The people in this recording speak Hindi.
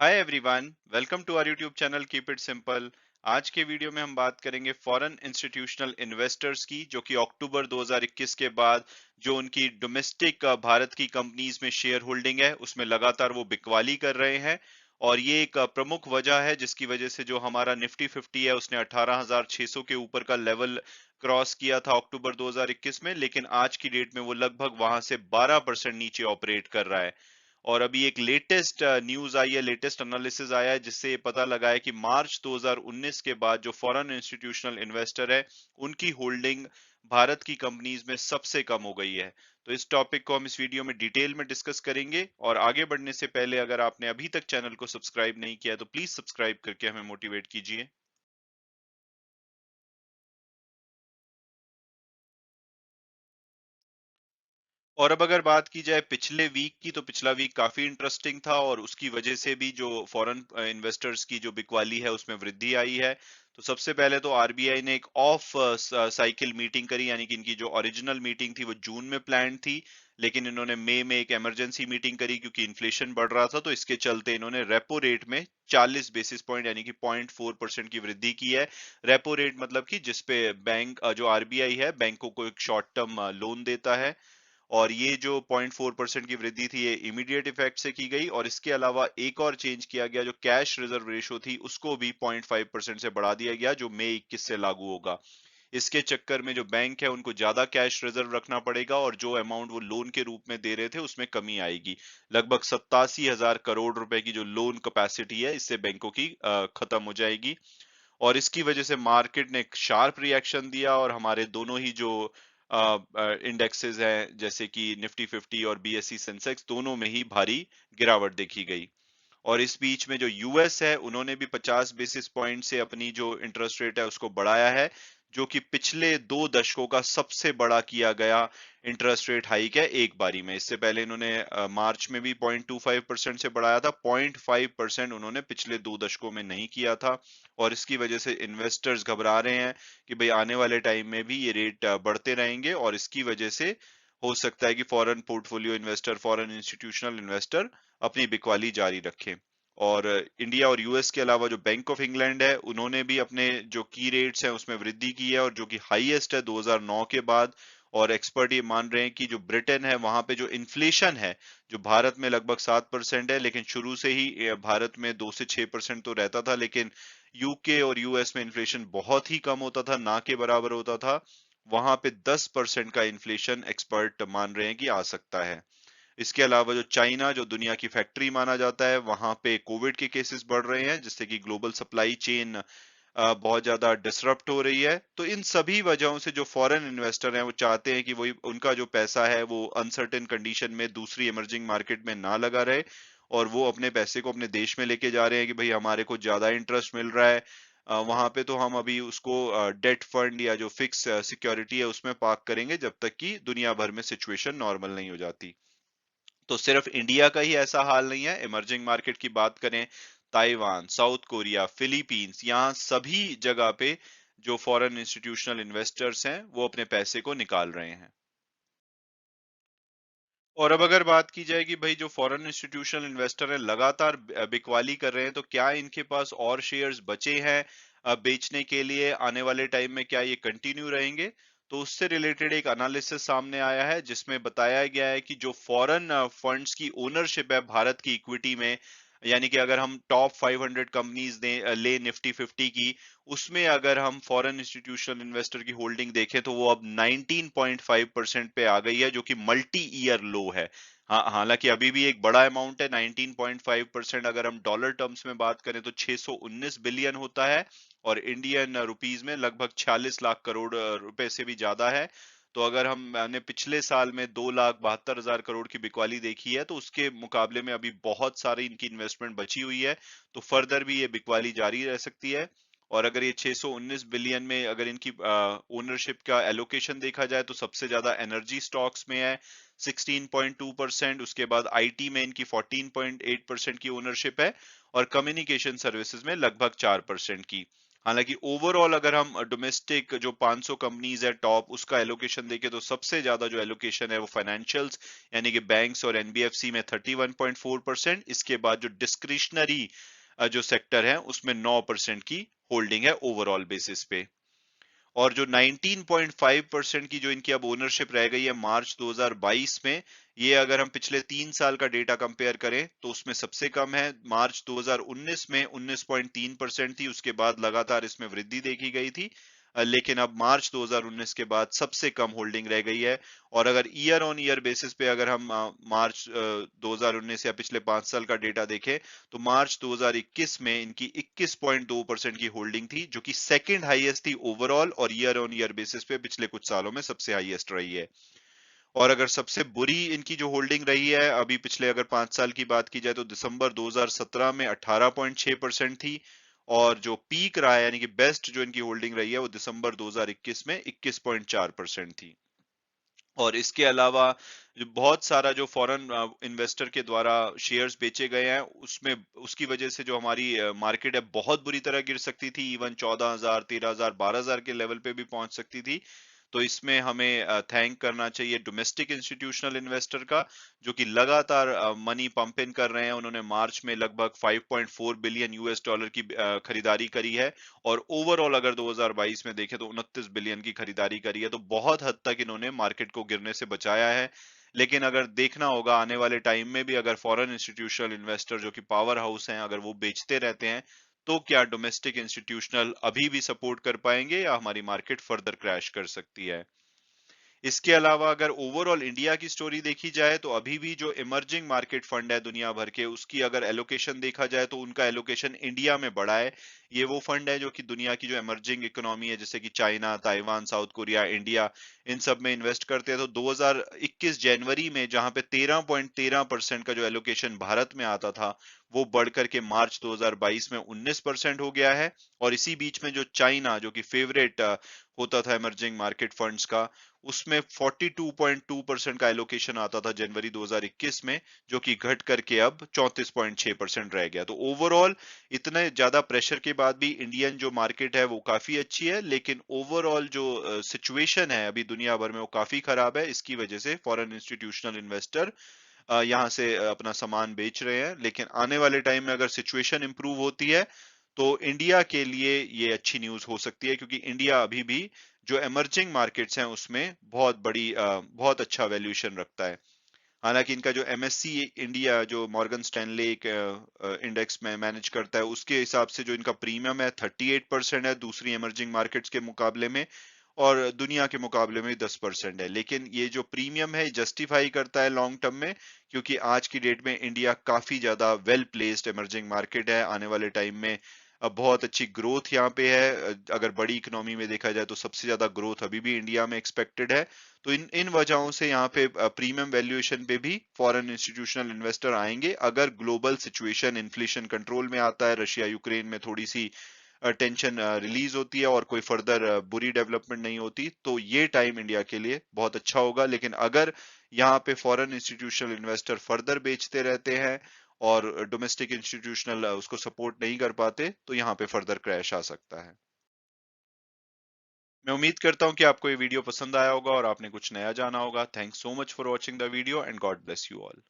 Hi everyone, welcome to our YouTube channel keep it simple. आज के वीडियो में हम बात करेंगे फॉरेन इंस्टीट्यूशनल इन्वेस्टर्स की, जो कि अक्टूबर 2021 के बाद जो उनकी डोमेस्टिक भारत की कंपनीज में शेयर होल्डिंग है उसमें लगातार वो बिकवाली कर रहे हैं। और ये एक प्रमुख वजह है जिसकी वजह से जो हमारा निफ्टी 50 है उसने 18,600 के ऊपर का लेवल क्रॉस किया था अक्टूबर 2021 में, लेकिन आज की डेट में वो लगभग वहां से 12% नीचे ऑपरेट कर रहा है। और अभी एक लेटेस्ट न्यूज आई है, लेटेस्ट एनालिसिस आया है जिससे ये पता लगा है कि मार्च 2019 के बाद जो फॉरेन इंस्टीट्यूशनल इन्वेस्टर है उनकी होल्डिंग भारत की कंपनीज में सबसे कम हो गई है। तो इस टॉपिक को हम इस वीडियो में डिटेल में डिस्कस करेंगे, और आगे बढ़ने से पहले अगर आपने अभी तक चैनल को सब्सक्राइब नहीं किया है तो प्लीज सब्सक्राइब करके हमें मोटिवेट कीजिए। और अब अगर बात की जाए पिछले वीक की, तो पिछला वीक काफी इंटरेस्टिंग था और उसकी वजह से भी जो फॉरेन इन्वेस्टर्स की जो बिकवाली है उसमें वृद्धि आई है। तो सबसे पहले तो आरबीआई ने एक ऑफ साइकिल मीटिंग करी, यानी कि इनकी जो ओरिजिनल मीटिंग थी वो जून में प्लान थी, लेकिन इन्होंने मई में एक इमरजेंसी मीटिंग करी क्योंकि इन्फ्लेशन बढ़ रहा था। तो इसके चलते इन्होंने रेपो रेट में 40 बेसिस पॉइंट यानी कि 0.4% की वृद्धि की है। रेपो रेट मतलब कि जिसपे बैंक जो आरबीआई है बैंकों को एक शॉर्ट टर्म लोन देता है। और ये जो 0.4% की वृद्धि थी ये इमीडिएट इफेक्ट से की गई, और इसके अलावा एक और चेंज किया गया, जो कैश रिजर्व रेशो थी उसको भी 0.5% से बढ़ा दिया गया, जो मई 21 से लागू होगा। इसके चक्कर में जो बैंक है उनको ज्यादा कैश रिजर्व रखना पड़ेगा और जो अमाउंट वो लोन के रूप में दे रहे थे उसमें कमी आएगी। लगभग 87,000 करोड़ रुपए की जो लोन कैपेसिटी है इससे बैंकों की खत्म हो जाएगी। और इसकी वजह से मार्केट ने एक शार्प रिएक्शन दिया और हमारे दोनों ही जो इंडेक्सेस हैं जैसे कि निफ्टी 50 और बीएसई सेंसेक्स, दोनों में ही भारी गिरावट देखी गई। और इस बीच में जो यूएस है उन्होंने भी 50 बेसिस पॉइंट से अपनी जो इंटरेस्ट रेट है उसको बढ़ाया है, जो कि पिछले 2 दशकों का सबसे बड़ा किया गया इंटरेस्ट रेट हाइक है एक बारी में। इससे पहले इन्होंने मार्च में भी 0.25% से बढ़ाया था, 0.5% उन्होंने पिछले 2 दशकों में नहीं किया था। और इसकी वजह से इन्वेस्टर्स घबरा रहे हैं कि भाई आने वाले टाइम में भी ये रेट बढ़ते रहेंगे, और इसकी वजह से हो सकता है कि foreign portfolio investor, foreign institutional investor अपनी बिकवाली जारी रखें। और इंडिया और यूएस के अलावा जो बैंक ऑफ इंग्लैंड है उन्होंने भी अपने जो की रेट्स हैं उसमें वृद्धि की है, और जो कि हाईएस्ट है 2009 के बाद। और एक्सपर्ट ये मान रहे हैं कि जो ब्रिटेन है वहां पे जो इन्फ्लेशन है, जो भारत में लगभग 7% है, लेकिन शुरू से ही भारत में 2 से 6% तो रहता था, लेकिन यूके और यूएस में इन्फ्लेशन बहुत ही कम होता था, ना के बराबर होता था। वहां पे 10% का इन्फ्लेशन एक्सपर्ट मान रहे हैं कि आ सकता है। इसके अलावा जो चाइना, जो दुनिया की फैक्ट्री माना जाता है, वहां पे कोविड के केसेस बढ़ रहे हैं जिससे कि ग्लोबल सप्लाई चेन बहुत ज्यादा डिसरप्ट हो रही है। तो इन सभी वजहों से जो फॉरेन इन्वेस्टर हैं वो चाहते हैं कि वही उनका जो पैसा है वो अनसर्टेन कंडीशन में दूसरी इमर्जिंग मार्केट में ना लगा रहे, और वो अपने पैसे को अपने देश में लेके जा रहे हैं कि भाई हमारे को ज्यादा इंटरेस्ट मिल रहा है वहां पे, तो हम अभी उसको डेट फंड या जो फिक्स सिक्योरिटी है उसमें पार्क करेंगे जब तक कि दुनिया भर में सिचुएशन नॉर्मल नहीं हो जाती। तो सिर्फ इंडिया का ही ऐसा हाल नहीं है, इमर्जिंग मार्केट की बात करें, ताइवान, साउथ कोरिया, फिलीपींस, यहाँ सभी जगह पे जो फॉरेन इंस्टीट्यूशनल इन्वेस्टर्स हैं वो अपने पैसे को निकाल रहे हैं। और अब अगर बात की जाए कि भाई जो फॉरेन इंस्टीट्यूशनल इन्वेस्टर है लगातार बिकवाली कर रहे हैं, तो क्या इनके पास और शेयर्स बचे हैं बेचने के लिए आने वाले टाइम में, क्या ये कंटिन्यू रहेंगे? तो उससे रिलेटेड एक एनालिसिस सामने आया है जिसमें बताया गया है कि जो फॉरेन फंड्स की ओनरशिप है भारत की इक्विटी में, यानी कि अगर हम टॉप 500 कंपनीज ले निफ्टी 50 की, उसमें अगर हम फॉरेन इंस्टीट्यूशनल इन्वेस्टर की होल्डिंग देखें तो वो अब 19.5% पे आ गई है, जो कि मल्टी ईयर लो है। हाँ, हालांकि अभी भी एक बड़ा अमाउंट है 19.5%। अगर हम डॉलर टर्म्स में बात करें तो 619 बिलियन होता है, और इंडियन रुपीस में लगभग 46 लाख करोड़ रुपए से भी ज्यादा है। तो अगर हमने पिछले साल में 2,72,000 करोड़ की बिकवाली देखी है, तो उसके मुकाबले में अभी बहुत सारी इनकी इन्वेस्टमेंट बची हुई है। तो फर्दर भी ये बिकवाली जारी रह सकती है। और अगर ये 619 बिलियन में अगर इनकी ओनरशिप का एलोकेशन देखा जाए तो सबसे ज्यादा एनर्जी स्टॉक्स में है 16.2%, उसके बाद आईटी में इनकी 14.8% की ओनरशिप है, और कम्युनिकेशन सर्विसेज में लगभग 4% की। हालांकि ओवरऑल अगर हम डोमेस्टिक जो 500 कंपनीज है टॉप, उसका एलोकेशन देखें तो सबसे ज्यादा जो एलोकेशन है वो फाइनेंशियल्स यानी कि बैंक्स और एनबीएफसी में 31.4%। इसके बाद जो डिस्क्रिशनरी जो सेक्टर है उसमें 9% की होल्डिंग है ओवरऑल बेसिस पे। और जो 19.5% की जो इनकी अब ओनरशिप रह गई है मार्च 2022 में, ये अगर हम पिछले 3 साल का डेटा कंपेयर करें तो उसमें सबसे कम है। मार्च 2019 में 19.3% थी, उसके बाद लगातार इसमें वृद्धि देखी गई थी। लेकिन अब मार्च 2019 के बाद सबसे कम होल्डिंग रह गई है। और अगर ईयर ऑन ईयर बेसिस पे अगर हम मार्च 2019 या पिछले 5 साल का डेटा देखें तो मार्च 2021 में इनकी 21.2% की होल्डिंग थी, जो कि सेकंड हाईएस्ट थी ओवरऑल और ईयर ऑन ईयर बेसिस पे पिछले कुछ सालों में सबसे हाईएस्ट रही है। और अगर सबसे बुरी इनकी जो होल्डिंग रही है अभी पिछले अगर 5 साल की बात की जाए तो दिसंबर 2017 में 18.6% थी। और जो पीक रहा है यानी कि बेस्ट जो इनकी होल्डिंग रही है वो दिसंबर 2021 में 21.4% थी। और इसके अलावा जो बहुत सारा जो फॉरेन इन्वेस्टर के द्वारा शेयर्स बेचे गए हैं उसमें उसकी वजह से जो हमारी मार्केट है बहुत बुरी तरह गिर सकती थी, इवन 14,000 13,000 12,000 के लेवल पे भी पहुंच सकती थी। तो इसमें हमें थैंक करना चाहिए डोमेस्टिक इंस्टीट्यूशनल इन्वेस्टर का, जो कि लगातार मनी पंप इन कर रहे हैं। उन्होंने मार्च में लगभग 5.4 बिलियन यूएस डॉलर की खरीदारी करी है। और ओवरऑल अगर 2022 में देखें तो 29 बिलियन की खरीदारी करी है। तो बहुत हद तक इन्होंने मार्केट को गिरने से बचाया है। लेकिन अगर देखना होगा आने वाले टाइम में भी अगर फॉरेन इंस्टीट्यूशनल इन्वेस्टर जो कि पावर हाउस हैं अगर वो बेचते रहते हैं तो क्या डोमेस्टिक इंस्टीट्यूशनल अभी भी सपोर्ट कर पाएंगे या हमारी मार्केट फर्दर क्रैश कर सकती है। इसके अलावा अगर ओवरऑल इंडिया की स्टोरी देखी जाए तो अभी भी जो इमर्जिंग मार्केट फंड है दुनिया भर के उसकी अगर एलोकेशन देखा जाए तो उनका एलोकेशन इंडिया में बढ़ा है। ये वो फंड है जो कि दुनिया की जो इमर्जिंग इकोनॉमी है जैसे कि China, Taiwan, South Korea, India, इन सब में इन्वेस्ट करते हैं। तो 2021 जनवरी में जहां पे 13.13% का जो एलोकेशन भारत में आता था वो बढ़कर के मार्च 2022 में 19% हो गया है। और इसी बीच में जो चाइना जो कि फेवरेट होता था इमर्जिंग मार्केट फंड्स का, उसमें 42.2% का एलोकेशन आता था जनवरी 2021 में, जो कि घट करके अब 34.6% रह गया। तो ओवरऑल इतने ज्यादा प्रेशर के बाद भी इंडियन जो मार्केट है वो काफी अच्छी है, लेकिन ओवरऑल जो सिचुएशन है अभी दुनिया भर में वो काफी खराब है। इसकी वजह से फॉरेन इंस्टीट्यूशनल इन्वेस्टर यहाँ से अपना सामान बेच रहे हैं। लेकिन आने वाले टाइम में अगर सिचुएशन इंप्रूव होती है तो इंडिया के लिए ये अच्छी न्यूज हो सकती है, क्योंकि इंडिया अभी भी जो इमर्जिंग मार्केट्स हैं उसमें बहुत बड़ी बहुत अच्छा वैल्यूएशन रखता है। हालांकि इनका जो एमएससी इंडिया जो मॉर्गन स्टैनले एक इंडेक्स में मैनेज करता है उसके हिसाब से जो इनका प्रीमियम है 38% है दूसरी इमर्जिंग मार्केट्स के मुकाबले में, और दुनिया के मुकाबले में 10% है। लेकिन ये जो प्रीमियम है जस्टिफाई करता है लॉन्ग टर्म में, क्योंकि आज की डेट में इंडिया काफी ज्यादा वेल प्लेस्ड इमर्जिंग मार्केट है। आने वाले टाइम में अब बहुत अच्छी ग्रोथ यहाँ पे है। अगर बड़ी इकोनॉमी में देखा जाए तो सबसे ज्यादा ग्रोथ अभी भी इंडिया में एक्सपेक्टेड है। तो इन इन वजहों से यहाँ पे प्रीमियम वैल्यूएशन पे भी फॉरेन इंस्टीट्यूशनल इन्वेस्टर आएंगे अगर ग्लोबल सिचुएशन इन्फ्लेशन कंट्रोल में आता है, रशिया यूक्रेन में थोड़ी सी टेंशन रिलीज होती है और कोई फर्दर बुरी डेवलपमेंट नहीं होती, तो ये टाइम इंडिया के लिए बहुत अच्छा होगा। लेकिन अगर यहाँ पे फॉरेन इंस्टीट्यूशनल इन्वेस्टर फर्दर बेचते रहते हैं और डोमेस्टिक इंस्टीट्यूशनल उसको सपोर्ट नहीं कर पाते तो यहाँ पे फर्दर क्रैश आ सकता है। मैं उम्मीद करता हूँ कि आपको ये वीडियो पसंद आया होगा और आपने कुछ नया जाना होगा। Thanks so much for watching the video and God bless you all.